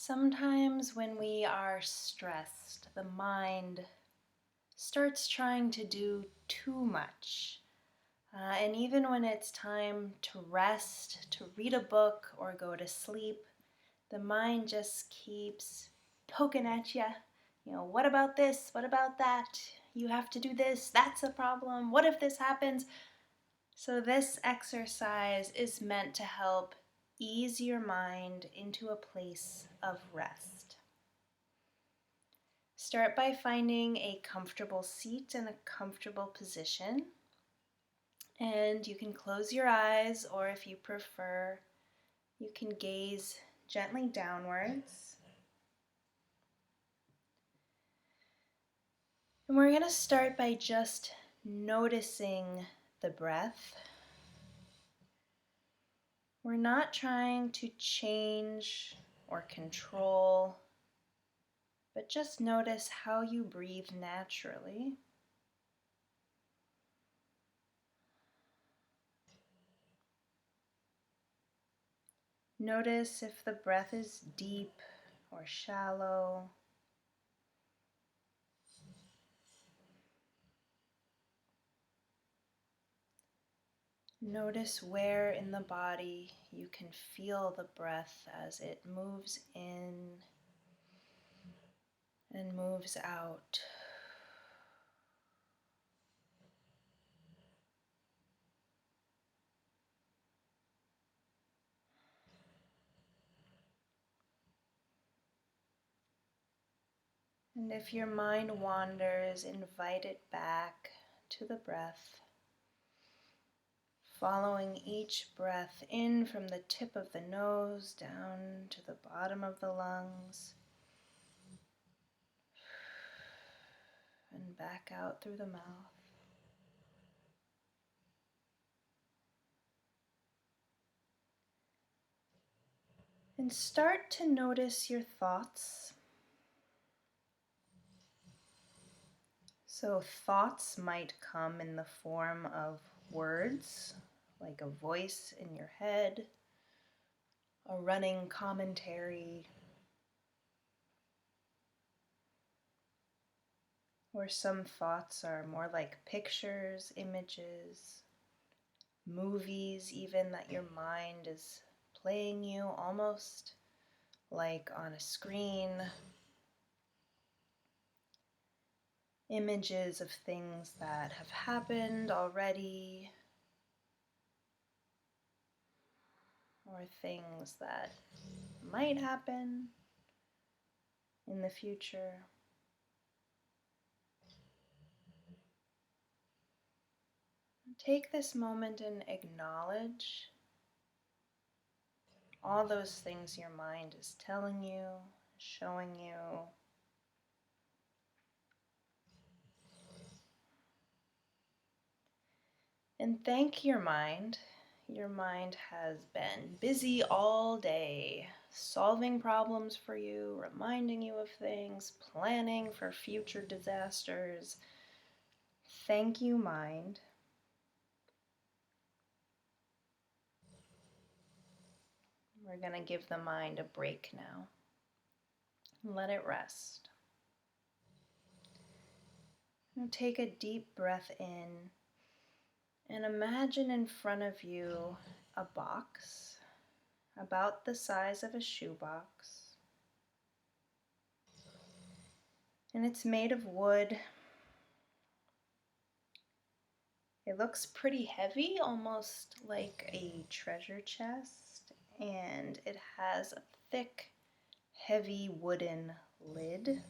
Sometimes when we are stressed, the mind starts trying to do too much. And even when it's time to rest, to read a book, or go to sleep, the mind just keeps poking at you. What about this? What about that? You have to do this. That's a problem. What if this happens? So, this exercise is meant to help ease your mind into a place of rest. Start by finding a comfortable seat and a comfortable position. And you can close your eyes, or if you prefer, you can gaze gently downwards. And we're going to start by just noticing the breath. We're not trying to change or control, but just notice how you breathe naturally. Notice if the breath is deep or shallow. Notice where in the body you can feel the breath as it moves in and moves out. And if your mind wanders, invite it back to the breath, following each breath in from the tip of the nose down to the bottom of the lungs and back out through the mouth. And start to notice your thoughts. So thoughts might come in the form of words, like a voice in your head, a running commentary, or some thoughts are more like pictures, images, movies even that your mind is playing you almost like on a screen. Images of things that have happened already, or things that might happen in the future. Take this moment and acknowledge all those things your mind is telling you, showing you. And thank your mind. Your mind has been busy all day, solving problems for you, reminding you of things, planning for future disasters. Thank you, mind. We're going to give the mind a break now. Let it rest. Now take a deep breath in and imagine in front of you a box about the size of a shoebox. And it's made of wood. It looks pretty heavy, almost like a treasure chest, and it has a thick, heavy wooden lid.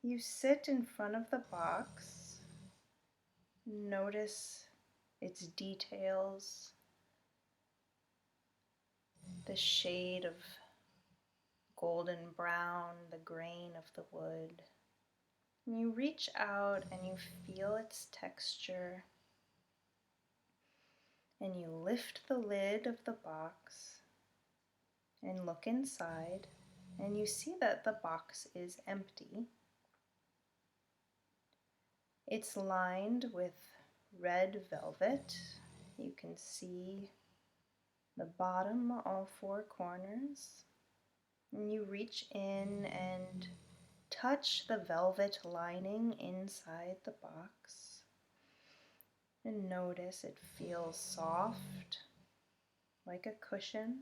You sit in front of the box, notice its details, the shade of golden brown, the grain of the wood. And you reach out and you feel its texture, and you lift the lid of the box and look inside, and you see that the box is empty. It's lined with red velvet. You can see the bottom, all four corners. And you reach in and touch the velvet lining inside the box. And notice it feels soft, like a cushion.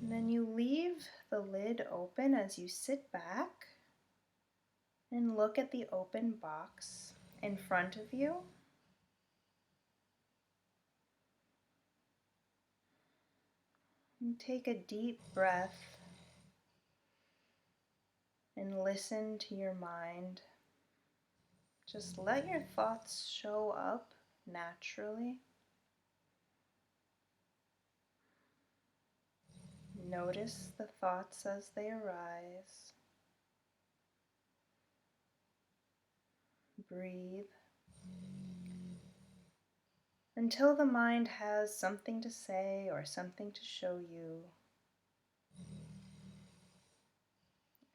And then you leave the lid open as you sit back and look at the open box in front of you. And take a deep breath and listen to your mind. Just let your thoughts show up naturally. Notice the thoughts as they arise. Breathe until the mind has something to say or something to show you.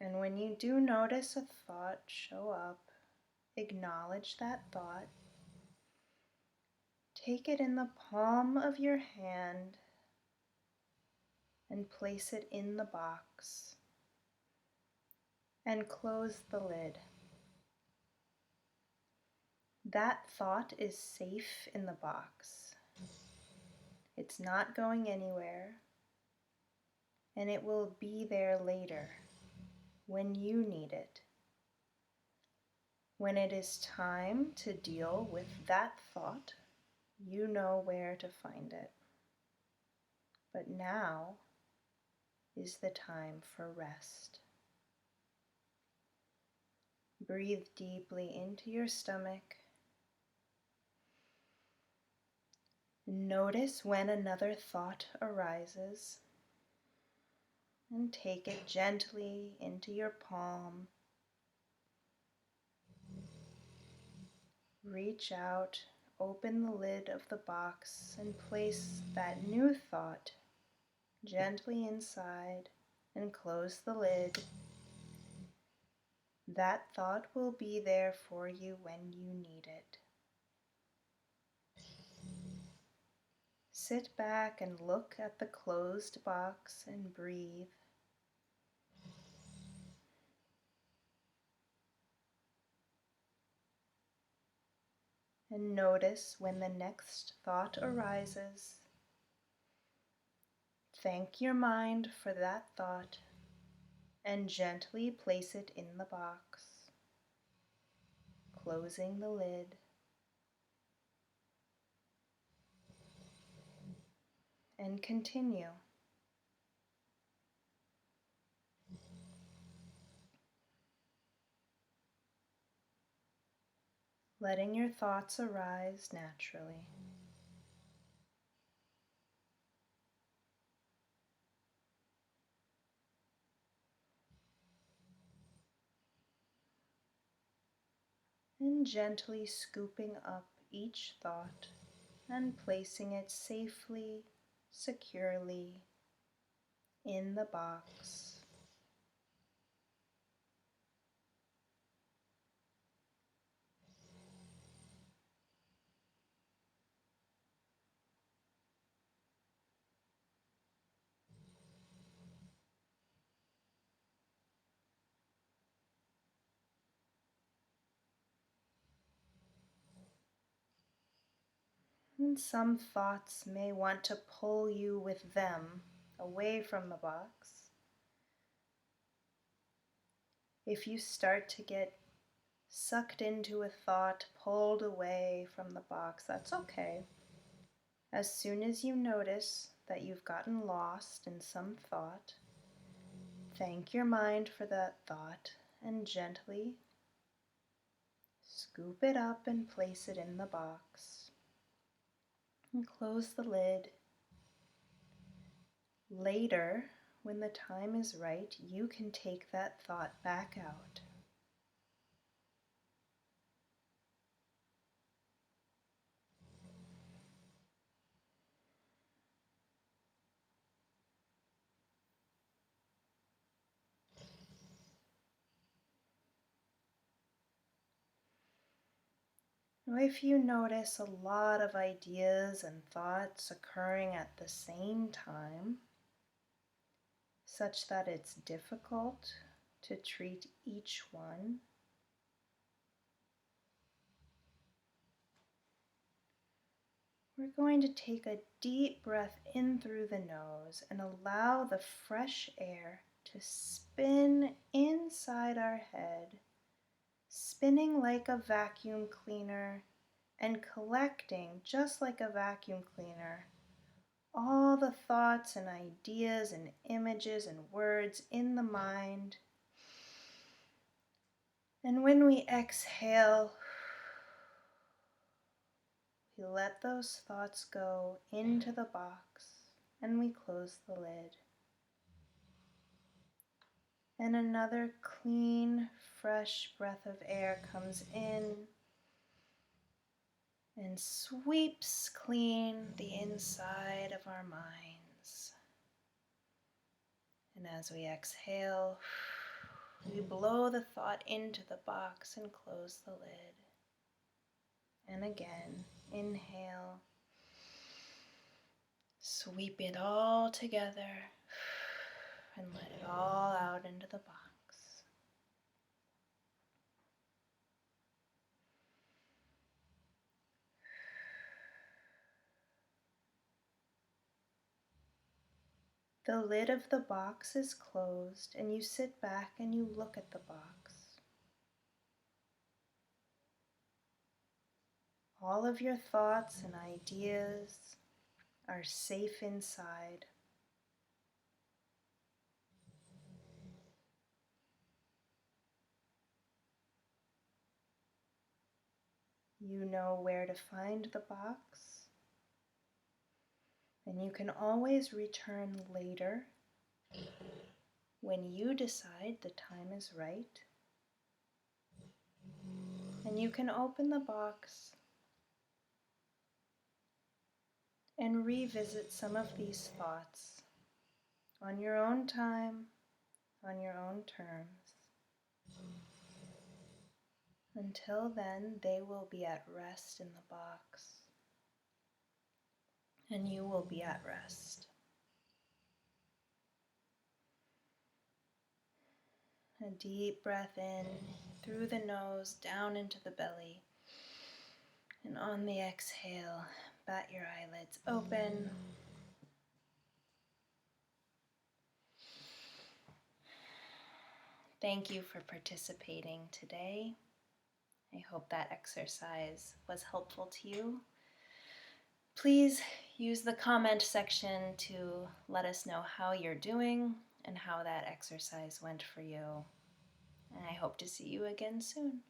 And when you do notice a thought show up, acknowledge that thought. Take it in the palm of your hand and place it in the box and close the lid. That thought is safe in the box. It's not going anywhere, and it will be there later when you need it. When it is time to deal with that thought, you know where to find it. But now is the time for rest. Breathe deeply into your stomach. Notice when another thought arises and take it gently into your palm. Reach out, open the lid of the box and place that new thought gently inside and close the lid. That thought will be there for you when you need it. Sit back and look at the closed box and breathe. And notice when the next thought arises. Thank your mind for that thought and gently place it in the box, closing the lid. And continue. Letting your thoughts arise naturally. And gently scooping up each thought and placing it safely, securely in the box. And some thoughts may want to pull you with them away from the box. If you start to get sucked into a thought, pulled away from the box, that's okay. As soon as you notice that you've gotten lost in some thought, thank your mind for that thought and gently scoop it up and place it in the box. And close the lid. Later, when the time is right, you can take that thought back out. If you notice a lot of ideas and thoughts occurring at the same time, such that it's difficult to treat each one, we're going to take a deep breath in through the nose and allow the fresh air to spin inside our head, spinning like a vacuum cleaner and collecting, just like a vacuum cleaner, all the thoughts and ideas and images and words in the mind. And when we exhale, we let those thoughts go into the box and we close the lid. And another clean, fresh breath of air comes in and sweeps clean the inside of our minds. And as we exhale, we blow the thought into the box and close the lid. And again, inhale, sweep it all together and let it all out into the box. The lid of the box is closed and you sit back and you look at the box. All of your thoughts and ideas are safe inside. You know where to find the box, and you can always return later when you decide the time is right. And you can open the box and revisit some of these thoughts on your own time, on your own terms. Until then, they will be at rest in the box, and you will be at rest. A deep breath in through the nose, down into the belly. And on the exhale, bat your eyelids open. Thank you for participating today. I hope that exercise was helpful to you. Please use the comment section to let us know how you're doing and how that exercise went for you. And I hope to see you again soon.